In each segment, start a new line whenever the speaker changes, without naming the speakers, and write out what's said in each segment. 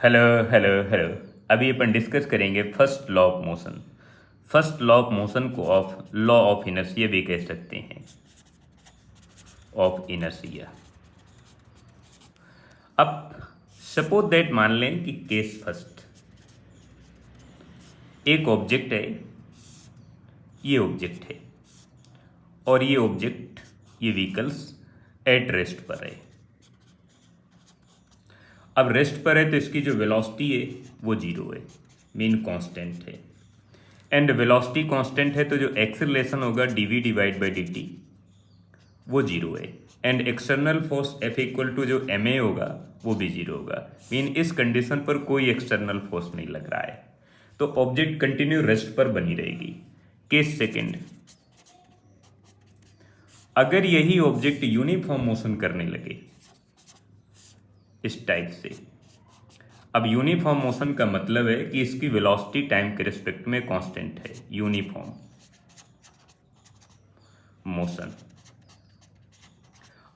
Hello hello hello. अभी अपन discuss करेंगे first law of motion. First law of motion को law of inertia भी कह सकते हैं, ऑफ इनर्शिया। अब सपोज दैट मान लें कि केस फर्स्ट, एक ऑब्जेक्ट है, ये ऑब्जेक्ट है और ये ऑब्जेक्ट, ये व्हीकल्स एट रेस्ट पर है। अब रेस्ट पर है तो इसकी जो वेलोसिटी है वो जीरो है, मीन कांस्टेंट है। एंड वेलोसिटी कांस्टेंट है तो जो एक्सेलरेशन होगा DV divide by D T वो जीरो है। And external force F equal to जो एम ए होगा वो भी जीरो होगा, मीन इस कंडीशन पर कोई एक्सटर्नल फोर्स नहीं लग रहा है, तो ऑब्जेक्ट कंटिन्यू रेस्ट पर बनी रहेगी। केस सेकेंड, अगर यही ऑब्जेक्ट यूनिफॉर्म मोशन करने लगे इस टाइप से। अब यूनिफॉर्म मोशन का मतलब है कि इसकी वेलोसिटी टाइम के रिस्पेक्ट में कांस्टेंट है, यूनिफॉर्म मोशन।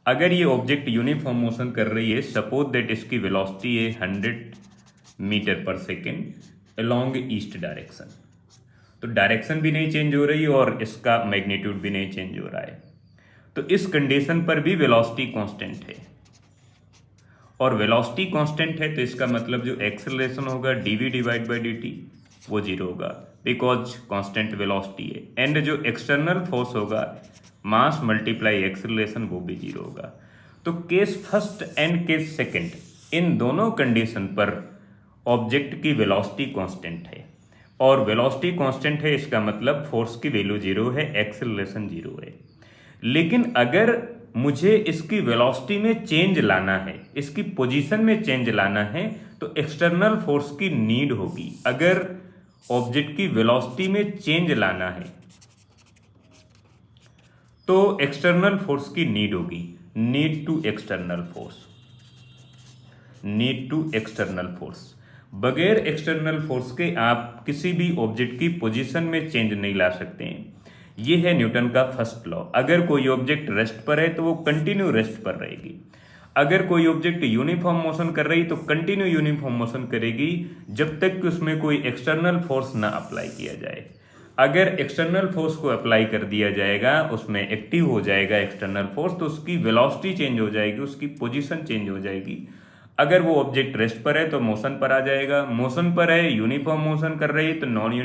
अगर ये ऑब्जेक्ट यूनिफॉर्म मोशन कर रही है, सपोज दैट इसकी वेलोसिटी है 100 मीटर पर सेकेंड अलोंग ईस्ट डायरेक्शन, तो डायरेक्शन भी नहीं चेंज हो रही और इसका मैग्नीट्यूड भी नहीं चेंज हो रहा है, तो इस कंडीशन पर भी वेलोसिटी कांस्टेंट है। और वेलोसिटी कांस्टेंट है तो इसका मतलब जो एक्सेलरेशन होगा DV divide by D T वो जीरो होगा, बिकॉज कांस्टेंट वेलोसिटी है। एंड जो एक्सटर्नल फोर्स होगा मास मल्टीप्लाई एक्सेलरेशन वो भी जीरो होगा। तो case first and case second, इन दोनों कंडीशन पर ऑब्जेक्ट की वेलोसिटी कांस्टेंट है, और वेलोसिटी कांस्टेंट है इसका मतलब फोर्स की वैल्यू जीरो है, एक्सेलरेशन जीरो है। लेकिन अगर मुझे इसकी वेलोसिटी में चेंज लाना है, इसकी पोजीशन में चेंज लाना है, तो एक्सटर्नल फोर्स की नीड होगी। अगर ऑब्जेक्ट की वेलोसिटी में चेंज लाना है तो एक्सटर्नल फोर्स की नीड होगी, need to external force, need to external force. बगैर एक्सटर्नल फोर्स के आप किसी भी ऑब्जेक्ट की पोजीशन में चेंज नहीं ला सकते हैं। ये है न्यूटन का फर्स्ट लॉ। अगर कोई ऑब्जेक्ट रेस्ट पर है तो वो कंटिन्यू रेस्ट पर रहेगी। अगर कोई ऑब्जेक्ट यूनिफॉर्म मोशन कर रही तो कंटिन्यू यूनिफॉर्म मोशन करेगी जब तक कि उसमें कोई एक्सटर्नल फोर्स ना अप्लाई किया जाए। अगर एक्सटर्नल फोर्स को अप्लाई कर दिया जाएगा, उसमें एक्टिव हो जाएगा एक्सटर्नल फोर्स, तो उसकी वेलोसिटी चेंज हो जाएगी, उसकी पोजीशन चेंज हो जाएगी। अगर वो ऑब्जेक्ट रेस्ट पर है तो मोशन पर आ जाएगा, मोशन पर है यूनिफॉर्म मोशन कर रही है तो नॉन यूनिफॉर्म